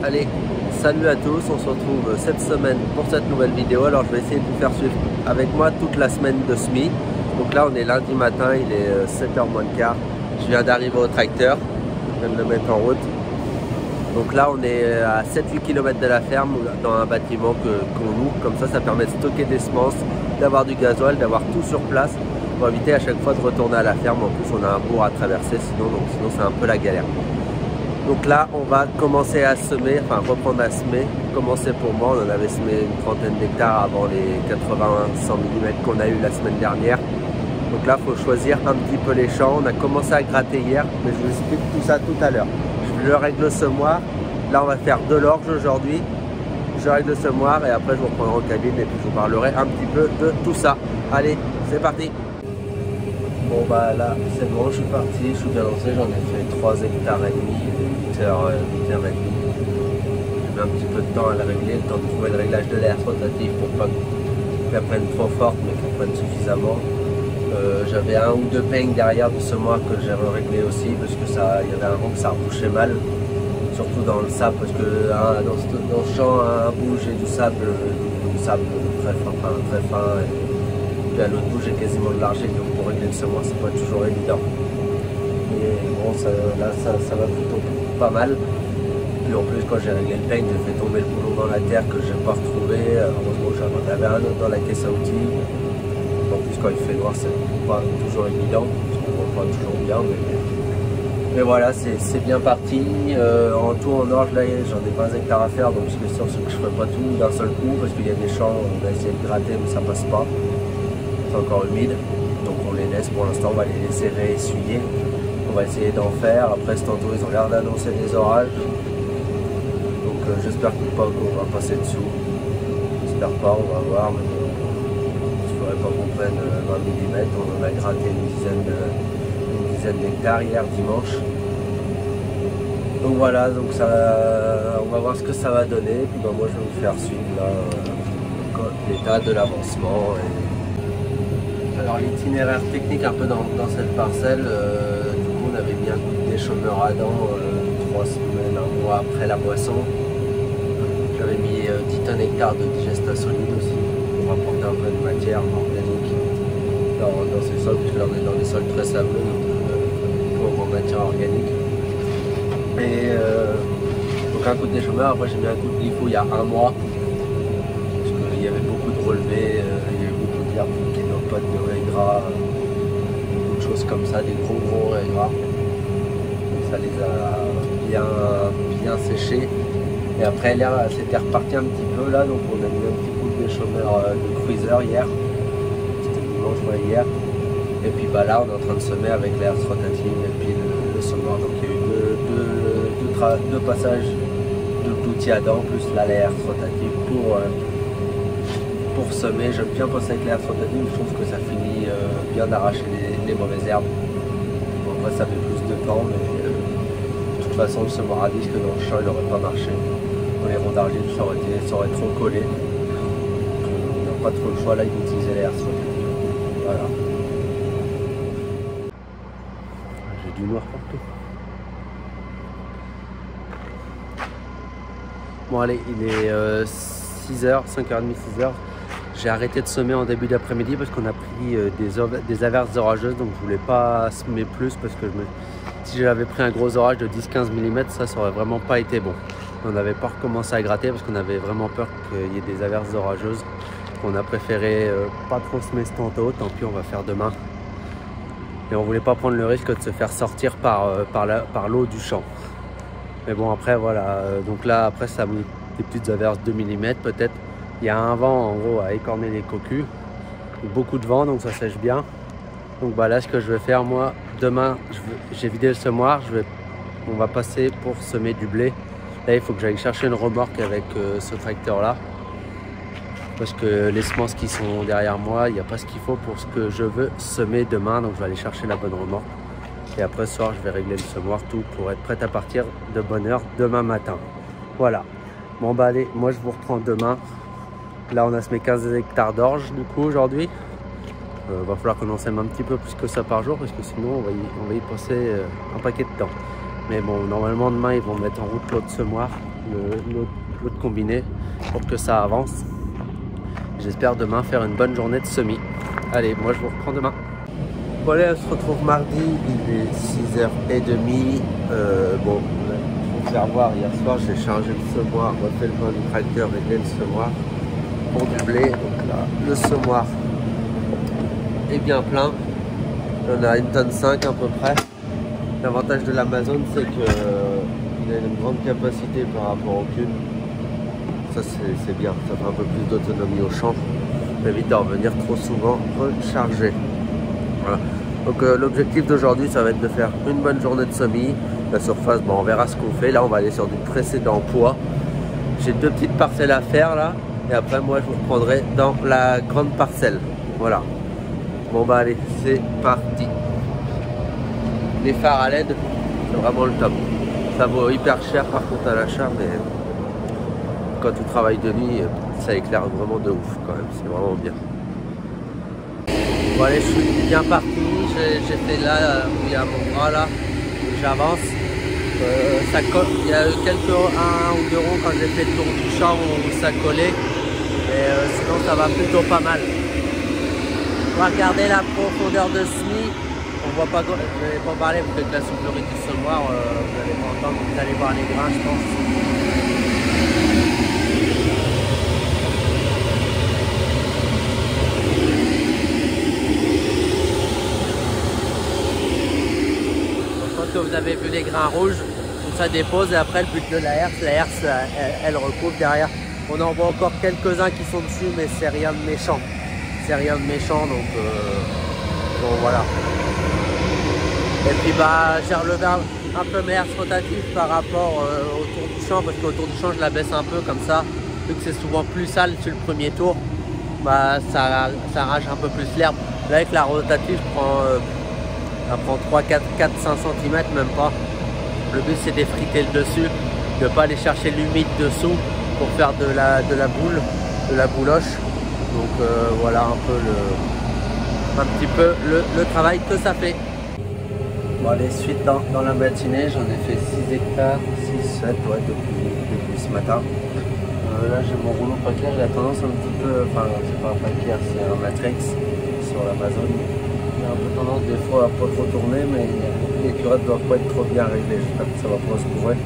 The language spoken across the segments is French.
Allez, salut à tous, on se retrouve cette semaine pour cette nouvelle vidéo. Alors je vais essayer de vous faire suivre avec moi toute la semaine de semis. Donc là on est lundi matin, il est 7h moins le quart. Je viens d'arriver au tracteur, je viens de le mettre en route. Donc là on est à 7-8 km de la ferme dans un bâtiment qu'on loue. Comme ça permet de stocker des semences, d'avoir du gasoil, d'avoir tout sur place pour éviter à chaque fois de retourner à la ferme. En plus on a un bourg à traverser, sinon c'est un peu la galère. Donc là, on va commencer à semer, enfin reprendre à semer. Commencer pour moi, on en avait semé une trentaine d'hectares avant les 80-100 mm qu'on a eu la semaine dernière. Donc là, il faut choisir un petit peu les champs. On a commencé à gratter hier, mais je vous explique tout ça tout à l'heure. Je le règle le semoir. Là, on va faire de l'orge aujourd'hui. Je règle le semoir et après, je vous reprendrai en cabine et puis je vous parlerai un petit peu de tout ça. Allez, c'est parti! Bon bah là, c'est bon, je suis parti, je suis bien lancé, j'en ai fait 3 hectares et demi, 8h30. J'ai mis un petit peu de temps à le régler, le temps de trouver le réglage de l'air rotatif pour pas qu'elle prenne trop forte mais qu'elle prenne suffisamment. J'avais un ou deux peignes derrière du semoir que j'ai réglé aussi parce que il y avait un rond que ça rebouchait mal, surtout dans le sable parce que dans ce champ, un bout j'ai du sable très fin. Et à l'autre bout j'ai quasiment de l'argile, donc pour régler le semoir c'est pas toujours évident. Mais bon, là ça va plutôt pas mal. Puis en plus quand j'ai réglé le peigne, j'ai fait tomber le boulot dans la terre que j'ai pas retrouvé. Heureusement j'en avais un autre dans la caisse à outils. En plus quand il fait noir c'est pas toujours évident, parce qu'on voit pas toujours bien. Mais voilà, c'est bien parti. En tout en orge là j'en ai 20 hectares à faire, donc c'est sûr que je ferai pas tout d'un seul coup parce qu'il y a des champs, on va essayer de gratter mais ça passe pas. C'est encore humide, donc on les laisse pour l'instant, on va les laisser réessuyer. On va essayer d'en faire. Après tantôt ils ont l'air d'annoncer des orages, donc j'espère pas qu'on va passer dessous. J'espère pas, on va voir, mais il ne faudrait pas qu'on prenne 20 mm. On en a gratté une dizaine d'hectares hier dimanche. Donc voilà, donc on va voir ce que ça va donner. Puis moi je vais vous faire suivre l'état de l'avancement. Alors l'itinéraire technique un peu dans cette parcelle, du coup on avait mis un coup de déchômeur à dents 3 semaines, un mois après la moisson. J'avais mis 10 tonnes hectares de digestat solide aussi pour apporter un peu de matière organique dans ces sols, parce que là on est dans des sols très sableux, donc en matière organique. Et donc un coup de déchômeur, après j'ai mis un coup de glifo il y a un mois, parce qu'il y avait beaucoup de relevés, il y avait beaucoup d'herbes qui n'ont pas de raies gras, beaucoup de choses comme ça, des gros raies gras. Donc ça les a bien séchés. Et après l'air s'était reparti un petit peu là, donc on a mis un petit coup de déchômeur de cruiser hier. C'était dimanche hier. Et puis bah là on est en train de semer avec l'air rotative et puis le semoir. Donc il y a eu deux passages d'outils à dents, plus là l'air rotative pour semer. J'aime bien passer avec l'air rotative, je trouve que ça finit bien d'arracher les mauvaises herbes. Bon, après ça fait plus de temps, mais de toute façon le semoir à disque dans le champ il n'aurait pas marché. Pour les ronds d'argile ça aurait trop collé. On n'a pas trop le choix là d'utiliser l'air rotative. Voilà. J'ai du noir partout. Bon allez, il est 6h, 5h30, 6h. J'ai arrêté de semer en début d'après-midi parce qu'on a pris des averses orageuses, donc je voulais pas semer plus parce que si j'avais pris un gros orage de 10-15 mm, ça aurait vraiment pas été bon. On n'avait pas recommencé à gratter parce qu'on avait vraiment peur qu'il y ait des averses orageuses. On a préféré pas trop semer ce tantôt, tant pis on va faire demain. Et on voulait pas prendre le risque de se faire sortir par l'eau du champ. Mais bon après voilà, donc là après ça a mis des petites averses 2 mm peut-être. Il y a un vent en gros à écorner les cocus, beaucoup de vent donc ça sèche bien. Donc bah là ce que je vais faire moi, demain j'ai vidé le semoir, on va passer pour semer du blé. Là il faut que j'aille chercher une remorque avec ce tracteur là. Parce que les semences qui sont derrière moi, il n'y a pas ce qu'il faut pour ce que je veux semer demain. Donc je vais aller chercher la bonne remorque. Et après ce soir, je vais régler le semoir, tout pour être prêt à partir de bonne heure demain matin. Voilà. Bon bah allez, moi je vous reprends demain. Là on a semé 15 hectares d'orge du coup aujourd'hui. Va falloir qu'on en sème un petit peu plus que ça par jour parce que sinon on va y passer un paquet de temps. Mais bon, normalement demain ils vont mettre en route l'autre semoir l'autre combiné pour que ça avance. J'espère demain faire une bonne journée de semis. Allez, moi je vous reprends demain. Bon allez, on se retrouve mardi, il est 6h30. Bon, il faut faire voir, hier soir j'ai chargé le semoir, refait le bain du tracteur, réglé le semoir pour doubler. Donc là, le semoir est bien plein. On a 1,5 tonne à peu près. L'avantage de l'Amazon, c'est qu'il a une grande capacité par rapport au cube. Ça c'est bien, ça fait un peu plus d'autonomie au champ. Ça évite de revenir trop souvent recharger. Voilà. Donc l'objectif d'aujourd'hui, ça va être de faire une bonne journée de semis. La surface, bon, on verra ce qu'on fait. Là, on va aller sur du précédent poids. J'ai 2 petites parcelles à faire là. Et après, moi, je vous reprendrai dans la grande parcelle. Voilà. Bon bah allez, c'est parti. Les phares à LED, c'est vraiment le top. Ça vaut hyper cher par contre à l'achat, mais quand tu travailles de nuit, ça éclaire vraiment de ouf quand même, c'est vraiment bien. Bon allez, je suis bien parti, j'ai fait là où il y a mon bras là, j'avance. Il y a eu quelques 1 ou 2 ronds quand j'ai fait le tour du champ où ça collait, mais sinon ça va plutôt pas mal. On va regarder la profondeur de semis. On voit pas, je ne vais pas parler parce que la soufflerie du semoir, vous n'allez pas entendre, vous allez voir les grains, je pense. Je pense que vous avez vu les grains rouges, tout ça dépose et après le but de la herse, elle recouvre derrière. On en voit encore quelques-uns qui sont dessus, mais c'est rien de méchant. C'est rien de méchant, donc bon voilà. Et puis bah j'ai relevé un peu mes herses rotatives par rapport au tour du champ, parce qu'au tour du champ je la baisse un peu comme ça, vu que c'est souvent plus sale sur le premier tour, bah ça arrache un peu plus l'herbe. Là avec la rotative elle prend 3, 4, 5 cm même pas. Le but c'est d'effriter le dessus, de ne pas aller chercher l'humide dessous pour faire de la boule, de la bouloche. Donc voilà un petit peu le travail que ça fait. Bon allez, suite dans la matinée, j'en ai fait 6 hectares, 6, 7 ouais, depuis ce matin. Là j'ai mon rouleau précaire, j'ai la tendance un petit peu, enfin c'est pas un précaire, c'est un matrix sur l'Amazon. J'ai un peu tendance des fois à pas trop tourner, mais les curettes ne doivent pas être trop bien réglées. J'espère que ça va pas se bourrer.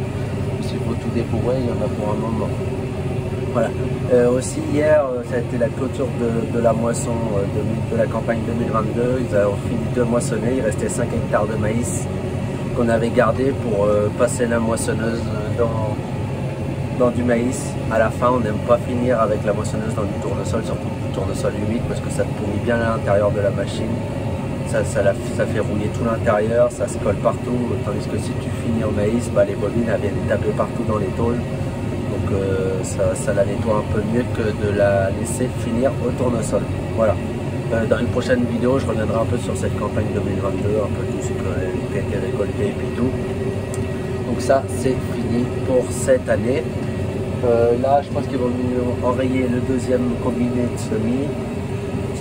S'il faut tout débourrer, il y en a pour un moment. Voilà. Aussi hier, ça a été la clôture de la moisson de la campagne 2022. Ils ont fini de moissonner. Il restait 5 hectares de maïs qu'on avait gardé pour passer la moissonneuse dans du maïs. À la fin, on n'aime pas finir avec la moissonneuse dans du tournesol, surtout du tournesol humide, parce que ça pourrit bien à l'intérieur de la machine. Ça fait rouiller tout l'intérieur, ça se colle partout. Tandis que si tu finis au maïs, bah, les bobines elles viennent taper partout dans les tôles. Donc ça la nettoie un peu mieux que de la laisser finir au tournesol. Voilà. Dans une prochaine vidéo, je reviendrai un peu sur cette campagne 2022, un peu tout ce qui a été récolté et puis tout. Donc ça, c'est fini pour cette année. Là, je pense qu'ils vont enrayer le deuxième combiné de semis,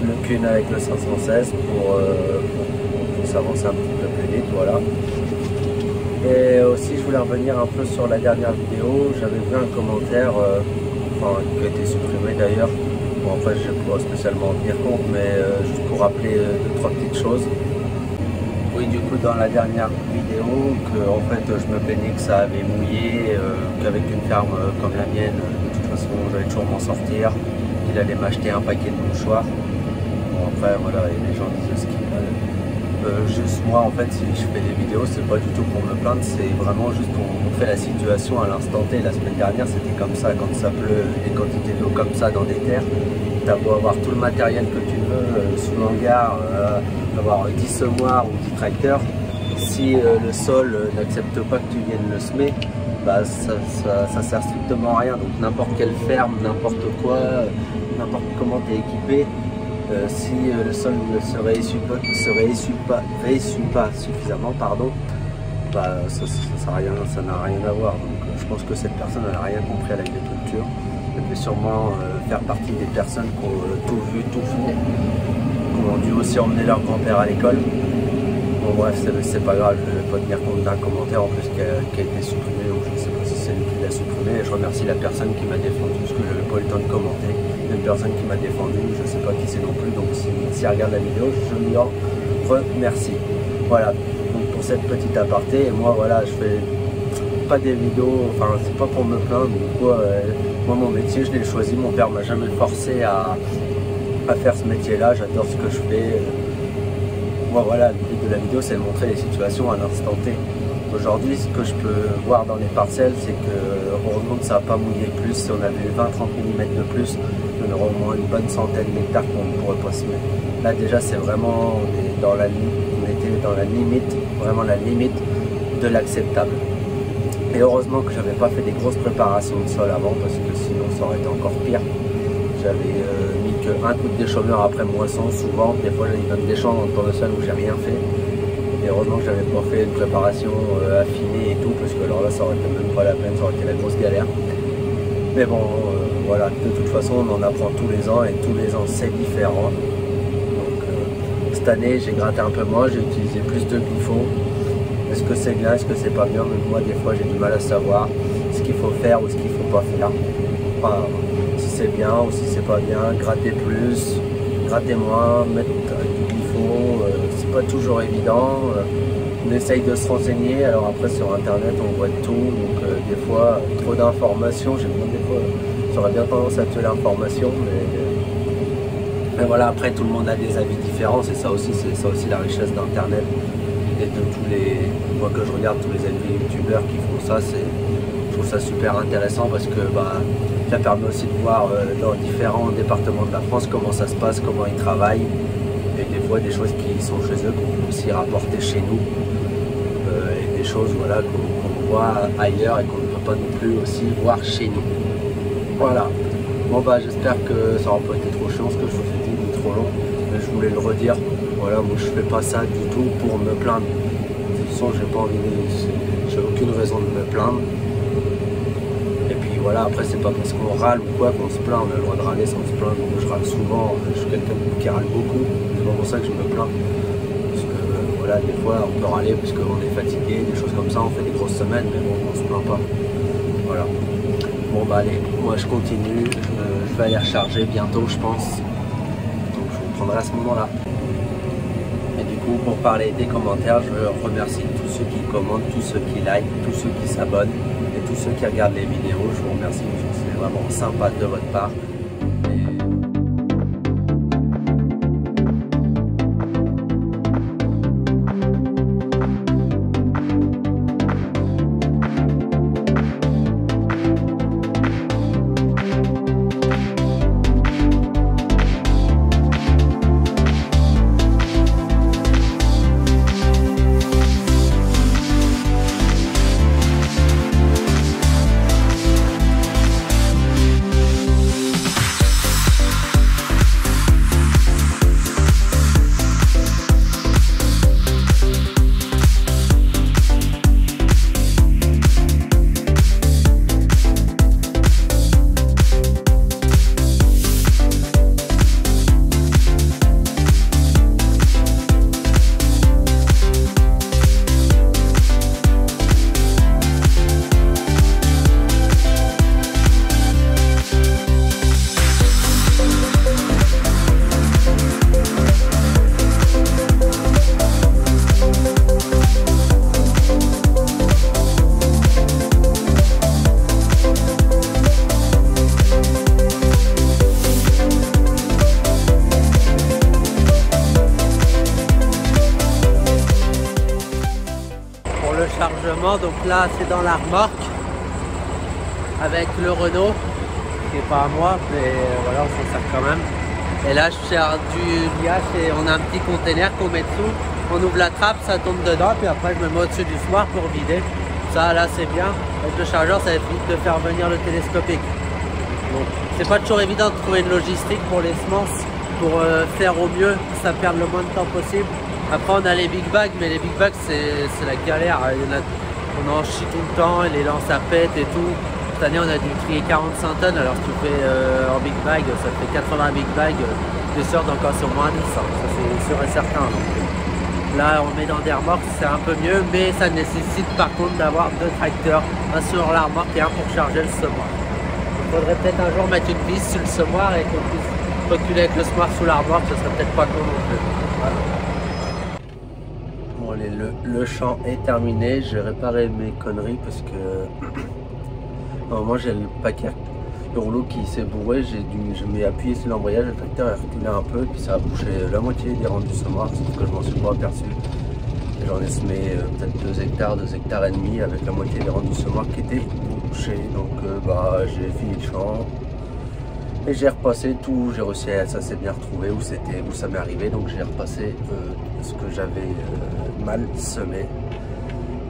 le Kuhn avec le 516 pour qu'on puisse avancer un petit peu plus vite. Voilà. Et aussi je voulais revenir un peu sur la dernière vidéo. J'avais vu un commentaire qui a été supprimé d'ailleurs. Bon après je ne vais pas spécialement en tenir compte, mais juste pour rappeler 2-3 petites choses. Oui, du coup dans la dernière vidéo que en fait je me plaignais que ça avait mouillé, qu'avec une ferme comme la mienne, de toute façon j'allais toujours m'en sortir, qu'il allait m'acheter un paquet de mouchoirs. Bon après voilà, et les gens disaient ce qu'ils veulent. Juste moi en fait si je fais des vidéos c'est pas du tout pour me plaindre, c'est vraiment juste pour montrer la situation à l'instant T. La semaine dernière c'était comme ça, quand ça pleut, des quantités d'eau comme ça dans des terres, t'as beau avoir tout le matériel que tu veux sous l'hangar, avoir 10 semoirs ou 10 tracteurs, si le sol n'accepte pas que tu viennes le semer, bah ça sert strictement à rien. Donc n'importe quelle ferme, n'importe quoi, n'importe comment tu es équipé, si le sol ne se réessuie pas suffisamment, pardon, bah, ça n'a rien à voir. Donc je pense que cette personne n'a rien compris à l'agriculture. Elle devait sûrement faire partie des personnes qui ont tout vu, tout fait, qui ont dû aussi emmener leur grand-père à l'école. Bon bref, c'est pas grave, je ne vais pas tenir compte d'un commentaire en plus qui a été supprimé, donc je ne sais pas si c'est lui qui l'a supprimé. Et je remercie la personne qui m'a défendu, parce que je n'avais pas eu le temps de commenter. Une personne qui m'a défendu, je ne sais pas qui c'est non plus, donc si elle regarde la vidéo, je lui en remercie. Voilà, donc pour cette petite aparté, et moi voilà, je fais pas des vidéos, enfin c'est pas pour me plaindre ou quoi, moi mon métier je l'ai choisi, mon père m'a jamais forcé à faire ce métier là, j'adore ce que je fais. Moi voilà, le but de la vidéo c'est de montrer les situations à l'instant T. Aujourd'hui ce que je peux voir dans les parcelles c'est que heureusement que ça n'a pas mouillé plus, si on avait eu 20-30 mm de plus, on aurait au moins une bonne centaine d'hectares qu'on ne pourrait pas semer. Là déjà c'est vraiment, on était dans la limite, vraiment la limite de l'acceptable. Et heureusement que j'avais pas fait des grosses préparations de sol avant, parce que sinon ça aurait été encore pire. J'avais mis qu'un coup de déchaumeur après moisson, souvent, des fois il donne des champs dans le tournesol où j'ai rien fait. Et heureusement que j'avais pas fait une préparation affinée et tout, parce que alors là ça aurait été même pas la peine, ça aurait été la grosse galère. Mais bon, voilà, de toute façon on en apprend tous les ans et tous les ans c'est différent. Donc cette année j'ai gratté un peu moins, j'ai utilisé plus de glypho. Est-ce que c'est bien, est-ce que c'est pas bien? Même moi des fois j'ai du mal à savoir ce qu'il faut faire ou ce qu'il faut pas faire. Enfin, si c'est bien ou si c'est pas bien, gratter plus, gratter moins, mettre du glypho, c'est pas toujours évident. On essaye de se renseigner, alors après sur internet on voit tout, donc des fois trop d'informations, des fois j'aurais bien tendance à tuer l'information, mais voilà, après tout le monde a des avis différents, c'est ça aussi la richesse d'internet. Et de tous les, moi que je regarde tous les youtubeurs qui font ça, je trouve ça super intéressant parce que ça permet aussi de voir dans différents départements de la France comment ça se passe, comment ils travaillent, et des fois des choses qui sont chez eux qu'on peut aussi rapporter chez nous, et des choses voilà, qu'on voit ailleurs et qu'on ne peut pas non plus aussi voir chez nous. Voilà, bon j'espère que ça n'aura pas été trop chiant ce que je vous ai dit, ni trop long, mais je voulais le redire. Voilà, moi je fais pas ça du tout pour me plaindre. De toute façon, j'ai pas envie j'ai aucune raison de me plaindre. Et puis voilà, après c'est pas parce qu'on râle ou quoi qu'on se plaint, on a le droit de râler sans se plaindre. Moi, je râle souvent, je suis quelqu'un qui râle beaucoup, c'est pas pour ça que je me plains. Parce que voilà, des fois on peut râler parce qu'on est fatigué, des choses comme ça, on fait des grosses semaines, mais bon, on se plaint pas. Voilà. Bon allez, moi je continue, je vais aller recharger bientôt je pense. Donc je vous prendrai à ce moment-là. Pour parler des commentaires, je remercie tous ceux qui commentent, tous ceux qui like, tous ceux qui s'abonnent et tous ceux qui regardent les vidéos. Je vous remercie, c'est vraiment sympa de votre part. Donc là c'est dans la remorque avec le Renault qui est pas à moi, mais voilà, on s'en sert quand même. Et là je sers du liage et on a un petit container qu'on met dessous, on ouvre la trappe, ça tombe dedans, puis après je me mets au-dessus du semoir pour vider. Ça là c'est bien, avec le chargeur ça évite de faire venir le télescopique. Donc c'est pas toujours évident de trouver une logistique pour les semences, pour faire au mieux, que ça perde le moins de temps possible. Après on a les big bags, mais les big bags c'est la galère. On en chie tout le temps, et les lances à pète et tout. Cette année on a dû trier 45 tonnes, alors si tu fais en big bag, ça fait 80 big bags, t'es sûr d'encore sur moins 10, hein. Ça c'est sûr et certain. Donc. Là on met dans des remorques, c'est un peu mieux, mais ça nécessite par contre d'avoir deux tracteurs, un sur la remorque et un pour charger le semoir. Il faudrait peut-être un jour mettre une vis sur le semoir et qu'on puisse reculer avec le semoir sous la remorque, ce serait peut-être pas con non plus. Voilà. Bon allez, le champ est terminé, j'ai réparé mes conneries parce que moi j'ai le paquet, le rouleau qui s'est bourré, je m'ai appuyé sur l'embrayage, le tracteur a reculé un peu, puis ça a bouché la moitié des rangs du semoir, sauf que je m'en suis pas aperçu. J'en ai semé peut-être 2 hectares et demi avec la moitié des rangs du semoir qui étaient bouchés. Donc j'ai fini le champ et j'ai repassé tout, j'ai réussi à, ça s'est bien retrouvé où ça m'est arrivé, donc j'ai repassé ce que j'avais mal semé.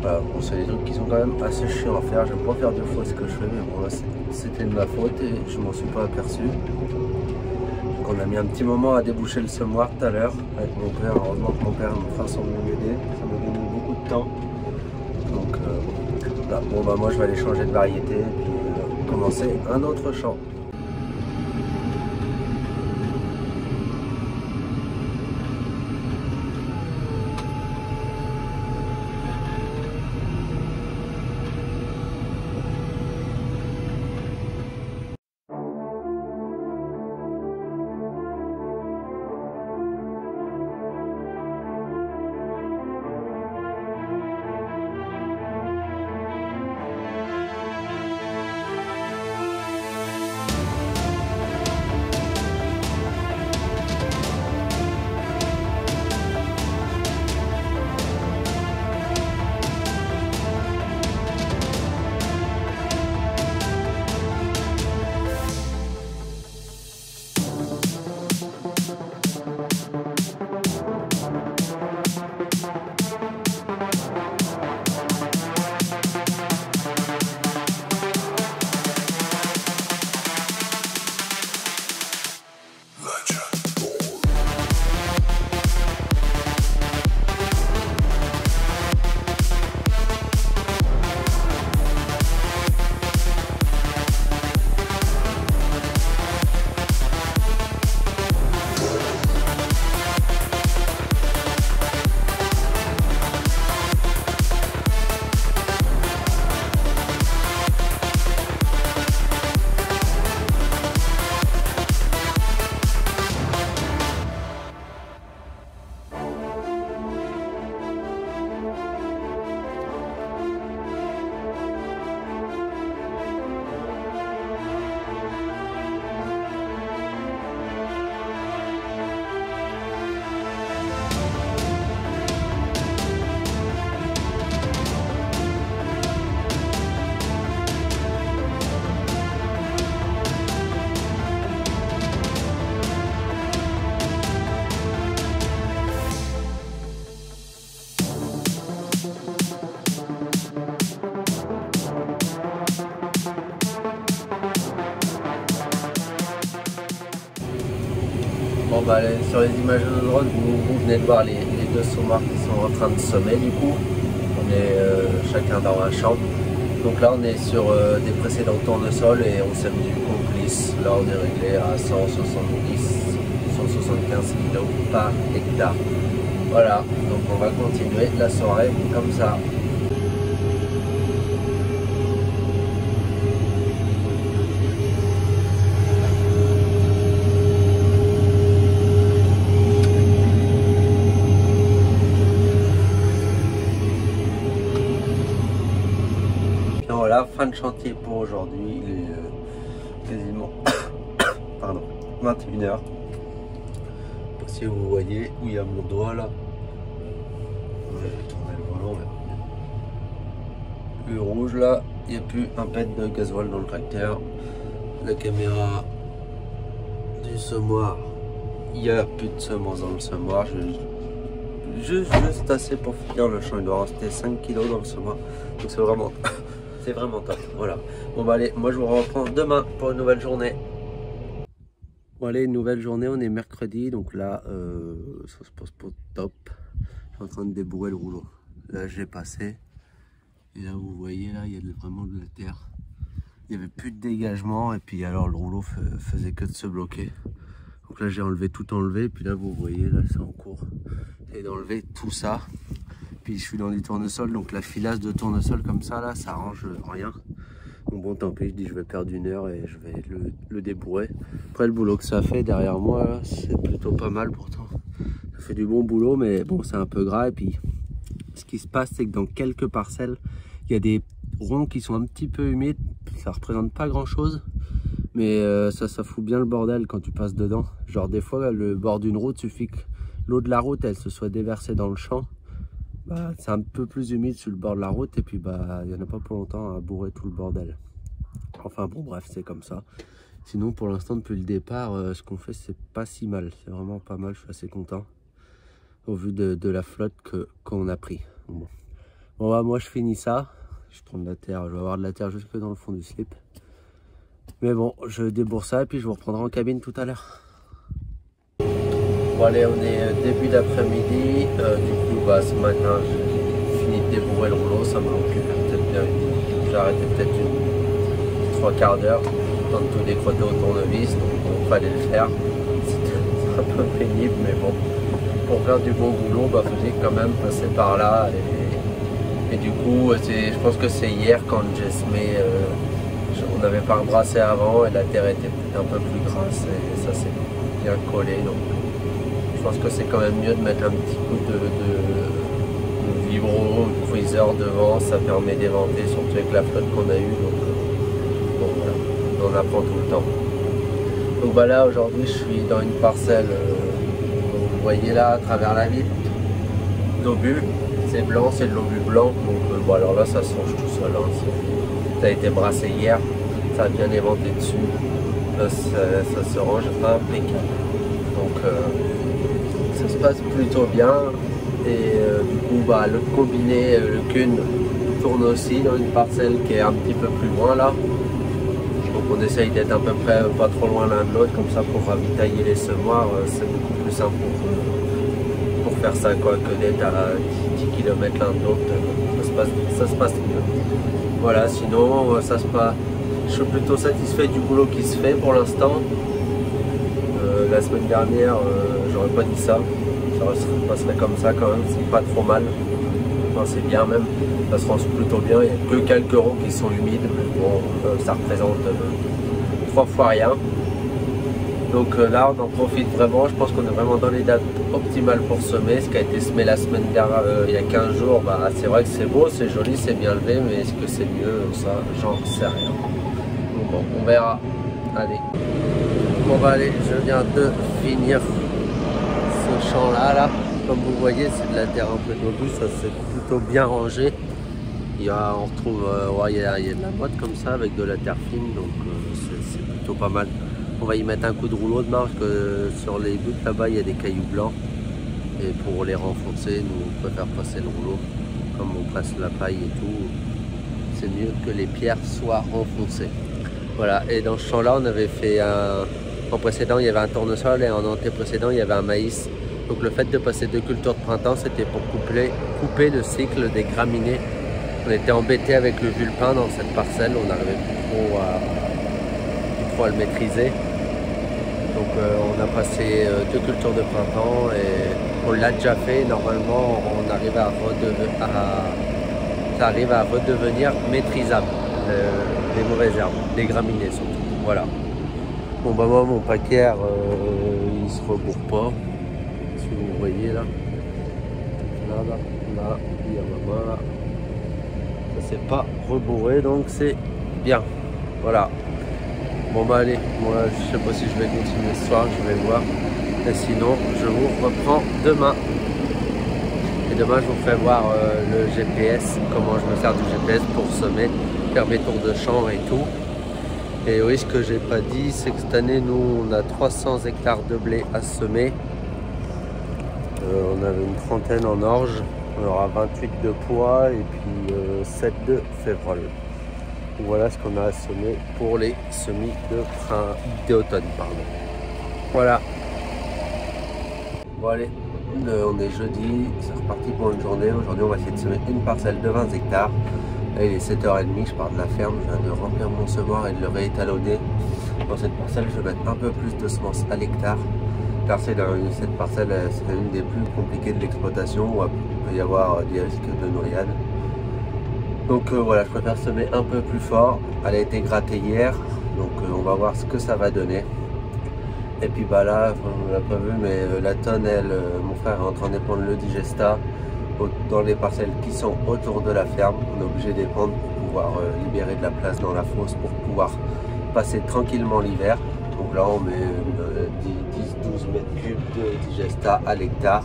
Voilà, bon, c'est des trucs qui sont quand même assez chiants à faire, j'aime pas faire 2 fois ce que je fais, mais bon là c'était de ma faute et je m'en suis pas aperçu. Donc on a mis un petit moment à déboucher le semoir tout à l'heure avec mon père. Heureusement que mon père et mon frère sont venus m'aider, ça m'a donné beaucoup de temps. Donc voilà. Bon bah moi je vais aller changer de variété et puis commencer un autre champ. Bon bah sur les images de drone, vous venez de voir les 2 semoirs qui sont en train de semer du coup. On est chacun dans un champ. Donc là on est sur des précédents tournesols et on sème du complice. Là on est réglé à 175 kg par hectare. Voilà, donc on va continuer la soirée comme ça. Voilà, fin de chantier pour aujourd'hui, il est quasiment pardon, 21 h. Je sais pas si vous voyez où il y a mon doigt là. Je vais tourner le volant. Le rouge là, il n'y a plus un pet de gasoil dans le tracteur. La caméra du semoir, il n'y a plus de semences dans le semoir. Juste assez pour finir le champ, il doit rester 5 kg dans le semoir. Donc c'est vraiment... c'est vraiment top, voilà. Bon bah allez, moi je vous reprends demain pour une nouvelle journée. Bon allez, une nouvelle journée, on est mercredi, donc là, ça se passe pas top. Je suis en train de débourrer le rouleau. Là j'ai passé, et là vous voyez, là il y a vraiment de la terre. Il n'y avait plus de dégagement, et puis alors le rouleau faisait que de se bloquer. Donc là j'ai tout enlevé, puis là vous voyez, là c'est en cours. Et d'enlever tout ça. Puis je suis dans du tournesol, donc la filasse de tournesol comme ça, là, ça arrange rien. Donc bon, tant pis, je dis je vais perdre 1 heure et je vais le débourrer. Après le boulot que ça fait derrière moi, c'est plutôt pas mal pourtant. Ça fait du bon boulot, mais bon, c'est un peu gras. Et puis ce qui se passe, c'est que dans quelques parcelles, il y a des ronds qui sont un petit peu humides. Ça représente pas grand chose, mais ça fout bien le bordel quand tu passes dedans. Genre des fois, le bord d'une route, suffit que l'eau de la route, elle se soit déversée dans le champ. Bah, c'est un peu plus humide sur le bord de la route et puis bah il n'y en a pas pour longtemps à bourrer tout le bordel. Enfin bon, bref, c'est comme ça. Sinon pour l'instant depuis le départ, ce qu'on fait c'est pas si mal, c'est vraiment pas mal, je suis assez content au vu de la flotte qu'on a pris. Bon bah, moi je finis ça, je tourne la terre, je vais avoir de la terre jusque dans le fond du slip. Mais bon, je débourre ça et puis je vous reprendrai en cabine tout à l'heure. Bon allez, on est début d'après-midi, du coup bah, ce matin j'ai fini de débourrer le rouleau, ça m'a occupé peut-être bien, j'ai arrêté peut-être une 3/4 d'heure, temps de tout décroter au tournevis, donc il fallait le faire, c'était un peu pénible mais bon, pour faire du bon boulot, bah fallait quand même passer par là et du coup je pense que c'est hier quand j'ai semé, on n'avait pas rebrassé avant et la terre était un peu plus grasse et ça s'est bien collé, donc je pense que c'est quand même mieux de mettre un petit coup de vibro, de cruiser devant, ça permet d'éventer, surtout avec la flotte qu'on a eue, donc bon, voilà, on apprend tout le temps. Donc bah là aujourd'hui je suis dans une parcelle, vous voyez là à travers la vitre, d'obus, c'est blanc, c'est de l'obus blanc, donc bon alors là ça se range tout seul, hein, ça a été brassé hier, ça a bien éventé dessus, là, ça se range impeccable. Donc ça se passe plutôt bien et du coup bah, le combiné, le cune tourne aussi dans une parcelle qui est un petit peu plus loin là. Donc on essaye d'être à peu près pas trop loin l'un de l'autre, comme ça pour ravitailler les semoirs, c'est beaucoup plus simple pour faire ça quoi, que d'être à 10 km l'un de l'autre, ça se passe mieux. Voilà, sinon ça se passe, je suis plutôt satisfait du boulot qui se fait pour l'instant. La semaine dernière, j'aurais pas dit ça se passerait comme ça quand même, c'est pas trop mal, enfin, c'est bien même, ça se range plutôt bien, il n'y a que quelques ronds qui sont humides, mais bon, ça représente 3 fois rien. Donc là on en profite vraiment, je pense qu'on est vraiment dans les dates optimales pour semer, ce qui a été semé la semaine dernière, il y a 15 jours, bah, c'est vrai que c'est beau, c'est joli, c'est bien levé, mais est-ce que c'est mieux, ça j'en sais rien. Donc bon, on verra, allez. Bon bah allez, je viens de finir ce champ là, comme vous voyez c'est de la terre un peu d'obus, ça c'est plutôt bien rangé. On retrouve, il y a de la motte comme ça avec de la terre fine, donc c'est plutôt pas mal. On va y mettre un coup de rouleau de marge, que sur les buttes là-bas il y a des cailloux blancs et pour les renforcer nous on préfère passer le rouleau, comme on presse la paille et tout, c'est mieux que les pierres soient renfoncées. Voilà, et dans ce champ là on avait fait en précédent il y avait un tournesol et en anté-précédent il y avait un maïs. Donc le fait de passer 2 cultures de printemps, c'était pour couper le cycle des graminées. On était embêté avec le vulpin dans cette parcelle, on n'arrivait plus trop à le maîtriser. Donc on a passé 2 cultures de printemps et on l'a déjà fait. Normalement on arrive ça arrive à redevenir maîtrisable, les mauvaises herbes, les graminées surtout. Voilà. Bon bah moi mon paquet il se rebourre pas, si vous voyez là, là, il y a ma main là, ça s'est pas rebourré donc c'est bien, voilà. Bon bah allez, moi je sais pas si je vais continuer ce soir, je vais voir, et sinon je vous reprends demain. Et demain je vous ferai voir le GPS, comment je me sers du GPS pour semer, faire mes tours de champ et tout. Et oui, ce que j'ai pas dit, c'est que cette année, nous, on a 300 hectares de blé à semer. On avait une trentaine en orge, on aura 28 de pois et puis 7 de févrole. Voilà ce qu'on a à semer pour les semis d'automne. Voilà. Bon allez, on est jeudi, c'est reparti pour une journée. Aujourd'hui, on va essayer de semer une parcelle de 20 hectares. Là, il est 7h30, je pars de la ferme, je viens de remplir mon semoir et de le réétalonner. Dans cette parcelle, je vais mettre un peu plus de semences à l'hectare. cette parcelle, c'est une des plus compliquées de l'exploitation, où il peut y avoir des risques de noyade. Donc voilà, je préfère semer un peu plus fort. Elle a été grattée hier, donc on va voir ce que ça va donner. Et puis bah là, on l'a pas vu, mais la tonne, mon frère est en train d'épandre le digesta dans les parcelles qui sont autour de la ferme. On est obligé d'épandre pour pouvoir libérer de la place dans la fosse pour pouvoir passer tranquillement l'hiver. Donc là on met 10-12 mètres cubes de digesta à l'hectare.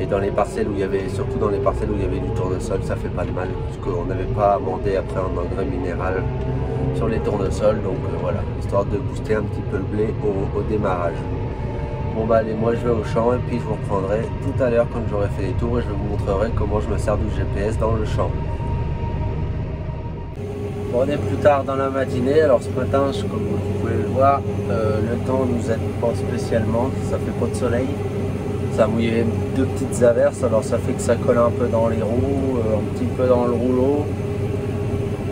Et dans les parcelles où il y avait, surtout dans les parcelles où il y avait du tournesol, ça fait pas de mal, parce qu'on n'avait pas amendé après un engrais minéral sur les tournesols. Donc voilà, histoire de booster un petit peu le blé au démarrage. Bon bah allez, moi je vais au champ et puis je vous reprendrai tout à l'heure quand j'aurai fait les tours et je vous montrerai comment je me sers du GPS dans le champ. Bon, on est plus tard dans la matinée. Alors ce matin, comme vous pouvez le voir, le temps nous aide pas spécialement, ça fait pas de soleil. Ça a mouillé deux petites averses, alors ça fait que ça colle un peu dans les roues, un petit peu dans le rouleau.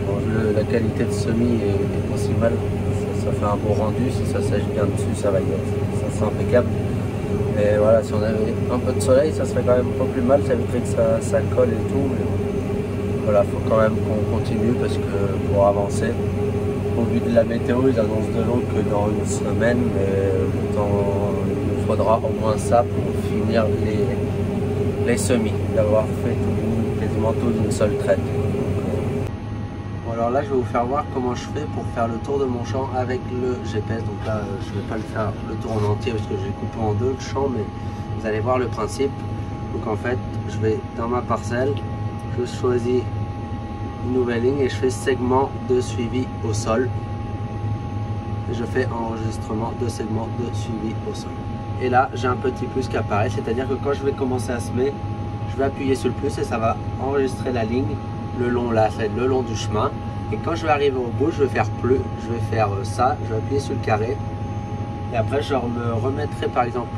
Bon, la qualité de semis est pas si mal, ça fait un beau rendu. Si ça sèche bien dessus, ça va y être, ça c'est impeccable. Et voilà, si on avait un peu de soleil, ça serait quand même pas plus mal, ça éviterait que ça colle et tout. Mais voilà, il faut quand même qu'on continue parce que pour avancer, au vu de la météo, ils annoncent de l'eau que dans une semaine, mais il faudra au moins ça pour finir les semis, d'avoir fait quasiment tout d'une seule traite. Bon, alors là, je vais vous faire voir comment je fais pour faire le tour de mon champ avec le GPS. Donc là, je ne vais pas le faire le tour en entier parce que j'ai coupé en deux le champ, mais vous allez voir le principe. Donc en fait, je vais dans ma parcelle, je choisis une nouvelle ligne et je fais segment de suivi au sol. Et je fais enregistrement de segment de suivi au sol. Et là, j'ai un petit plus qui apparaît, c'est-à-dire que quand je vais commencer à semer, je vais appuyer sur le plus et ça va enregistrer la ligne le long du chemin. Et quand je vais arriver au bout, je vais faire ça, je vais appuyer sur le carré. Et après, je me remettrai par exemple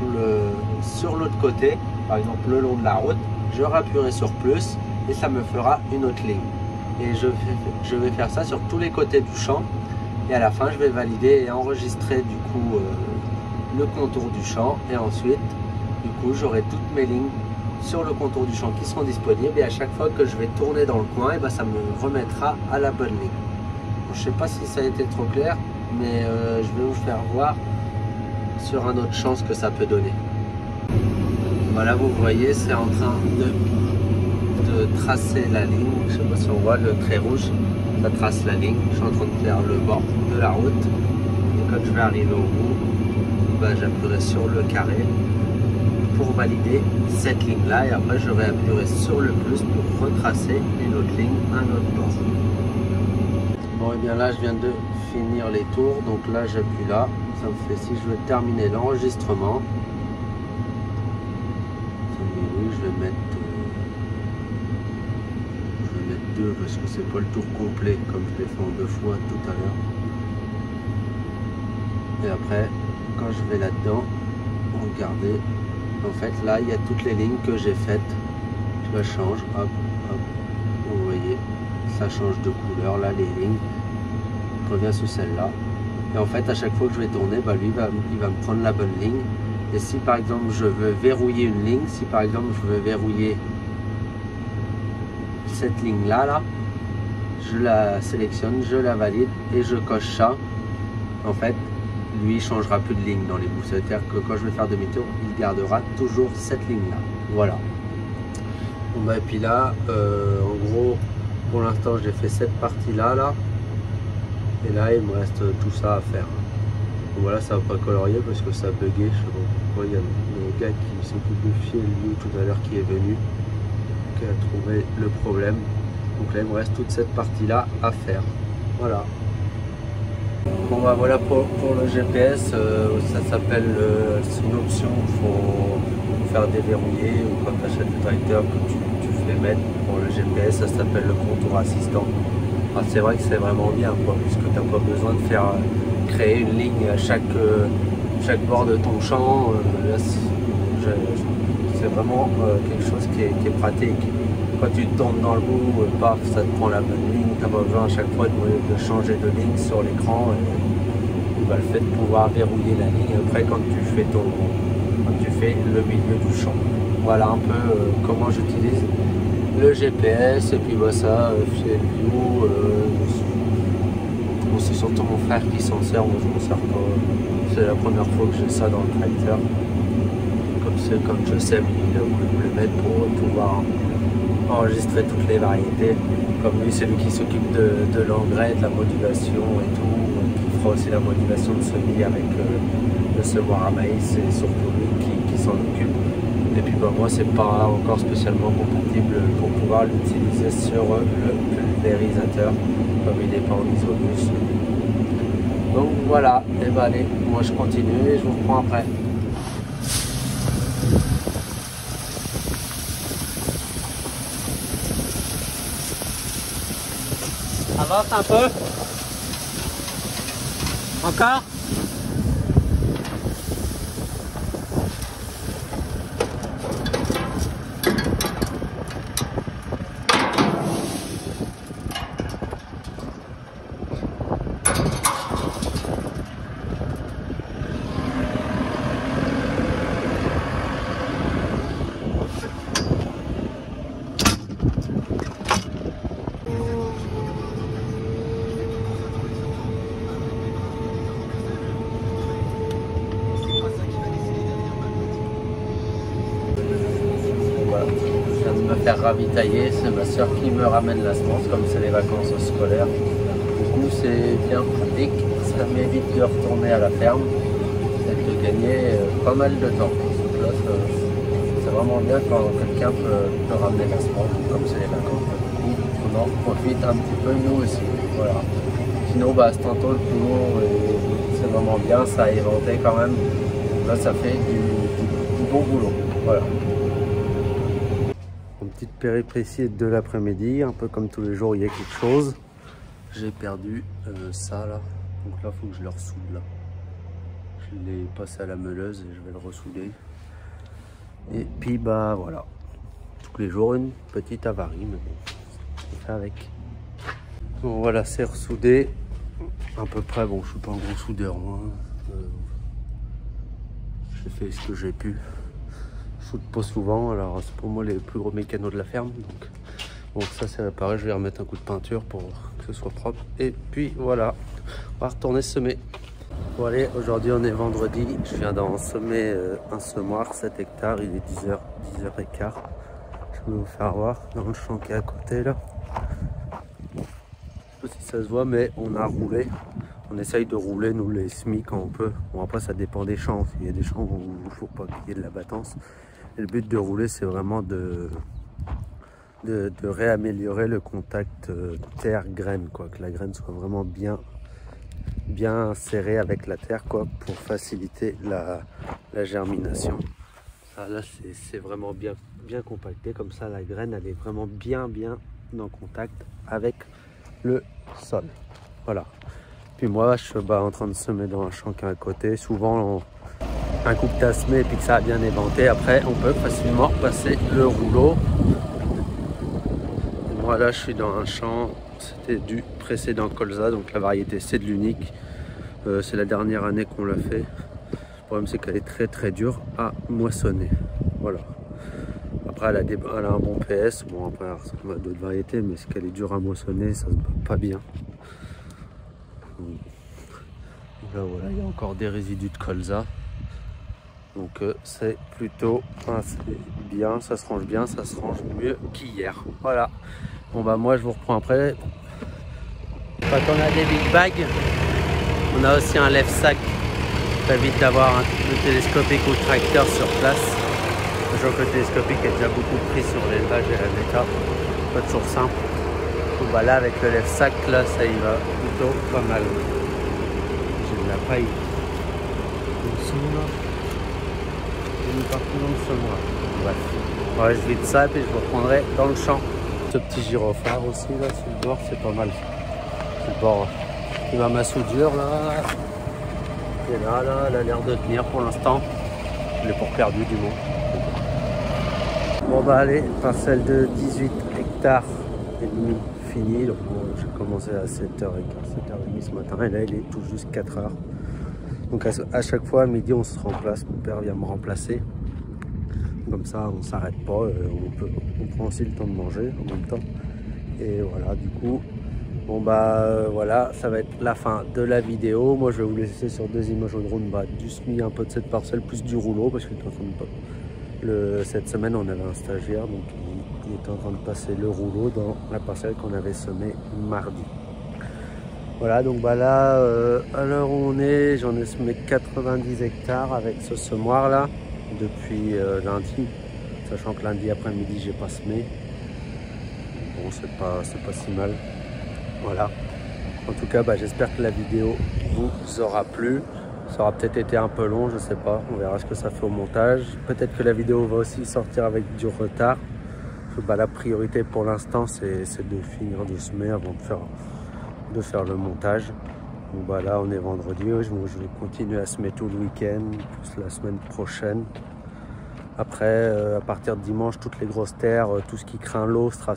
sur l'autre côté, par exemple le long de la route, je appuierai sur plus et ça me fera une autre ligne. Et je vais faire ça sur tous les côtés du champ. Et à la fin, je vais valider et enregistrer du coup le contour du champ. Et ensuite, du coup, j'aurai toutes mes lignes sur le contour du champ qui seront disponibles. Et à chaque fois que je vais tourner dans le coin, et ben, ça me remettra à la bonne ligne. Bon, je ne sais pas si ça a été trop clair, mais je vais vous faire voir sur un autre champ ce que ça peut donner. Voilà, vous voyez, c'est en train de tracer la ligne. Je ne sais pas si on voit le trait rouge, ça trace la ligne. Je suis en train de faire le bord de la route et quand je vais arriver au bout, ben, j'appuierai sur le carré pour valider cette ligne là et après je réappuierai sur le plus pour retracer une autre ligne, un autre bord. Bon, et bien là je viens de finir les tours, donc là j'appuie là, ça me fait, si je veux terminer l'enregistrement, oui, je vais mettre 2 parce que c'est pas le tour complet comme je l'ai fait en 2 fois tout à l'heure. Et après, quand je vais là-dedans, regardez, en fait là il y a toutes les lignes que j'ai faites. Je la change, hop, hop, vous voyez, ça change de couleur là les lignes. Je reviens sur celle-là. Et en fait à chaque fois que je vais tourner, bah, lui il va me prendre la bonne ligne. Et si par exemple je veux verrouiller une ligne, si par exemple je veux verrouiller cette ligne là, je la sélectionne, je la valide et je coche ça. En fait, lui il changera plus de ligne dans les bouts. Ça veut dire que quand je vais faire demi-tour, il gardera toujours cette ligne là. Voilà. Bon, bah, et puis là, en gros, pour l'instant j'ai fait cette partie là, et là il me reste tout ça à faire. Donc, voilà, ça va pas colorier parce que ça a bugué. Je sais pas pourquoi. Il y a le gars qui s'occupe de fier lui tout à l'heure qui est venu, qui a trouvé le problème. Donc là il me reste toute cette partie là à faire. Voilà. Bon bah voilà pour le GPS, ça s'appelle, c'est une option qu'il faut faire déverrouiller, ou quand tu achètes le tracteur que tu fais mettre pour le GPS, ça s'appelle le contour assistant. Ah, c'est vrai que c'est vraiment bien quoi, puisque tu n'as pas besoin de faire créer une ligne à chaque bord de ton champ. C'est vraiment quelque chose qui est pratique. Quand tu tournes dans le bout, paf, ça te prend la bonne ligne, tu n'as pas besoin à chaque fois de changer de ligne sur l'écran. Le fait de pouvoir verrouiller la ligne, après quand tu fais fait le milieu du champ. Voilà un peu comment j'utilise le GPS et puis bah, ça, Field View. Bon, c'est surtout mon frère qui s'en sert, moi je m'en sers pas. C'est la première fois que j'ai ça dans le tracteur. Comme je sais, il a voulu me le mettre pour pouvoir enregistrer toutes les variétés. Comme lui, c'est lui qui s'occupe de l'engrais, de la modulation et tout. Il fera aussi la modulation de semis avec le semoir à maïs, c'est surtout lui qui s'en occupe. Et puis bah, moi, c'est pas encore spécialement compatible pour pouvoir l'utiliser sur le pulvérisateur, comme il n'est pas en isobus. Donc voilà, et bah allez, moi je continue et je vous reprends après. Avance un peu. Encore. Faire ravitailler, c'est ma soeur qui me ramène la semence comme c'est les vacances scolaires. Du coup c'est bien pratique, ça m'évite de retourner à la ferme et de gagner pas mal de temps. Donc là c'est vraiment bien quand quelqu'un peut ramener la semence comme c'est les vacances. Du coup on en profite un petit peu nous aussi. Voilà. Sinon bah c'est tantôt le boulot c'est vraiment bien, ça a éventé quand même. Là ça fait du bon boulot. Voilà. Petite péripétie de l'après-midi, un peu comme tous les jours il y a quelque chose. J'ai perdu ça là, donc là il faut que je le ressoude là. Je l'ai passé à la meuleuse et je vais le ressouder. Et puis bah voilà, tous les jours une petite avarie, mais bon, on fait avec. Bon voilà, c'est ressoudé à peu près. Bon, je suis pas un gros soudeur moi. J'ai fait ce que j'ai pu. Je soude pas souvent, alors c'est pour moi les plus gros mécanos de la ferme. Donc bon, ça c'est réparé, je vais remettre un coup de peinture pour que ce soit propre. Et puis voilà, on va retourner semer. Bon allez, aujourd'hui on est vendredi, je viens d'en semer un semoir, 7 hectares, il est 10h15. Je vais vous faire voir dans le champ qui est à côté là. Je sais pas si ça se voit, mais on a roulé. On essaye de rouler nous les semis quand on peut. Bon après ça dépend des champs, il y a des champs où il ne faut pas qu'il y ait de la battance. Et le but de rouler c'est vraiment de réaméliorer le contact terre-graine, quoi, que la graine soit vraiment bien serrée avec la terre, quoi, pour faciliter la germination. Ça, là c'est vraiment bien compacté, comme ça la graine elle est vraiment bien en contact avec le sol. Voilà. Puis moi je suis en train de semer dans un champ qui est à côté. Souvent un coup que tu as semé et puis que ça a bien éventé, après on peut facilement passer le rouleau. Moi là je suis dans un champ, c'était du précédent colza, donc la variété c'est de l'unique. C'est la dernière année qu'on l'a fait. Le problème c'est qu'elle est très dure à moissonner. Voilà. Après elle a un bon PS, bon après on a d'autres variétés, mais ce qu'elle est dure à moissonner, ça se bat pas bien. Là voilà, il y a encore des résidus de colza. Donc c'est plutôt assez bien, ça se range bien, ça se range mieux qu'hier. Voilà. Bon bah moi je vous reprends après. Quand on a des big bags, on a aussi un lève-sac. Ça évite d'avoir le télescopique ou le tracteur sur place. Sachant que le télescopique est déjà beaucoup pris sur l'élevage et la méta. Pas toujours simple. Donc bah là avec le lève-sac là ça y va plutôt pas mal. J'ai de la paille dessous là. Partout dans le semoir. Bref. Ouais, je vide ça et puis je vous reprendrai dans le champ. Ce petit gyrophare aussi là sur le bord, c'est pas mal. C'est le bord qui va ma soudure là. Et là, elle a l'air de tenir pour l'instant. Je l'ai pour perdu du moins. Bon bah allez, parcelle de 18 hectares et demi finie. Donc bon, j'ai commencé à 7h15, 7h30 ce matin et là il est tout juste 4h. Donc à chaque fois à midi on se remplace, mon père vient me remplacer. comme ça on s'arrête pas, on prend aussi le temps de manger en même temps. Et voilà, du coup, bon bah voilà, ça va être la fin de la vidéo. Moi je vais vous laisser sur 2 images au drone, du SMI, un peu de cette parcelle, plus du rouleau, parce qu'il est en train de cette semaine on avait un stagiaire, donc il était en train de passer le rouleau dans la parcelle qu'on avait semée mardi. Voilà, donc bah là, à l'heure où on est, j'en ai semé 90 hectares avec ce semoir là, depuis lundi, sachant que lundi après-midi j'ai pas semé. Bon, c'est pas si mal. Voilà. En tout cas, j'espère que la vidéo vous aura plu. Ça aura peut-être été un peu long, je sais pas. On verra ce que ça fait au montage. Peut-être que la vidéo va aussi sortir avec du retard. La priorité pour l'instant, c'est de finir de semer avant de faire le montage. Donc là, on est vendredi. Je vais continuer à semer tout le week-end, plus la semaine prochaine. Après, à partir de dimanche, toutes les grosses terres, tout ce qui craint l'eau sera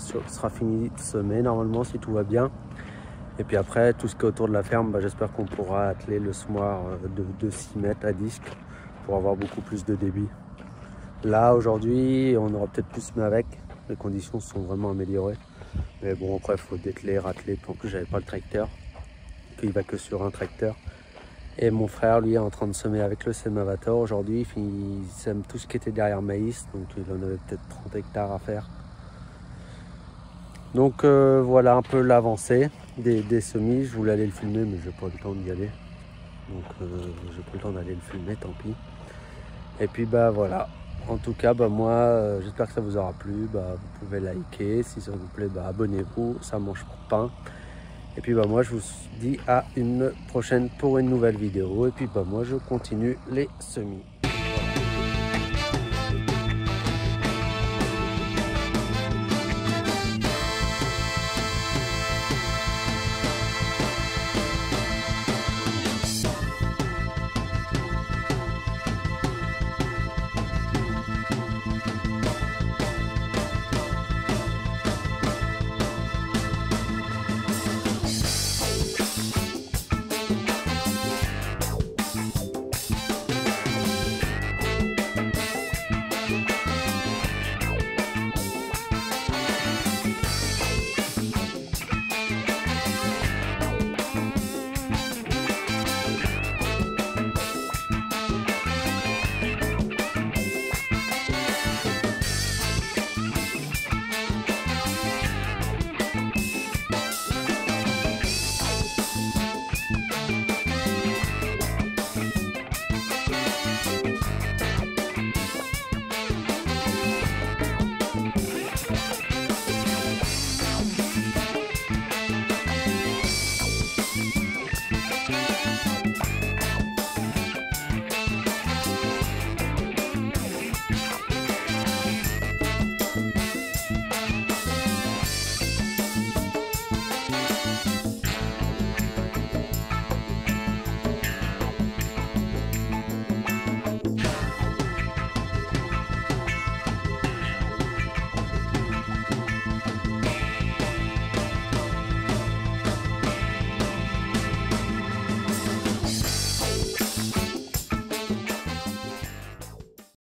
fini de semer normalement si tout va bien. Et puis après, tout ce qui est autour de la ferme, j'espère qu'on pourra atteler le semoir de 6 mètres à disque pour avoir beaucoup plus de débit. Là, aujourd'hui, on aura peut-être plus semé avec. Les conditions sont vraiment améliorées. Mais bon, après, il faut dételer, rateler, tant que j'avais pas le tracteur. Il va que sur un tracteur. Et mon frère, lui, est en train de semer avec le Semavator. Aujourd'hui, il sème tout ce qui était derrière maïs. Donc, il en avait peut-être 30 hectares à faire. Donc, voilà un peu l'avancée des semis. Je voulais aller le filmer, mais je n'ai pas le temps d'y aller. Donc, j'ai pas le temps d'aller le filmer, tant pis. Et puis, voilà. En tout cas, moi, j'espère que ça vous aura plu. Vous pouvez liker. Si ça vous plaît, abonnez-vous. Ça mange pas de pain. Et puis moi je vous dis à une prochaine pour une nouvelle vidéo. Et puis moi je continue les semis.